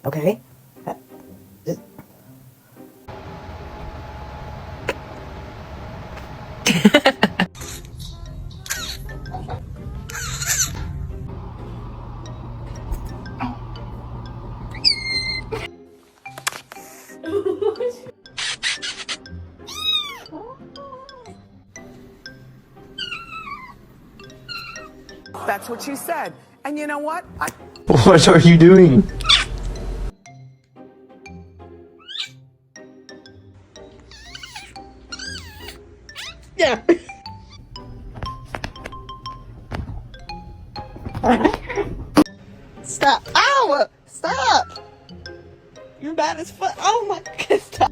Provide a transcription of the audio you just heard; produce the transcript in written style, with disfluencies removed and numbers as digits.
Okay? That's what she said. And you know what? What are you doing? Yeah. Stop. Ow! Stop! You're bad as fuck. Oh my god, stop.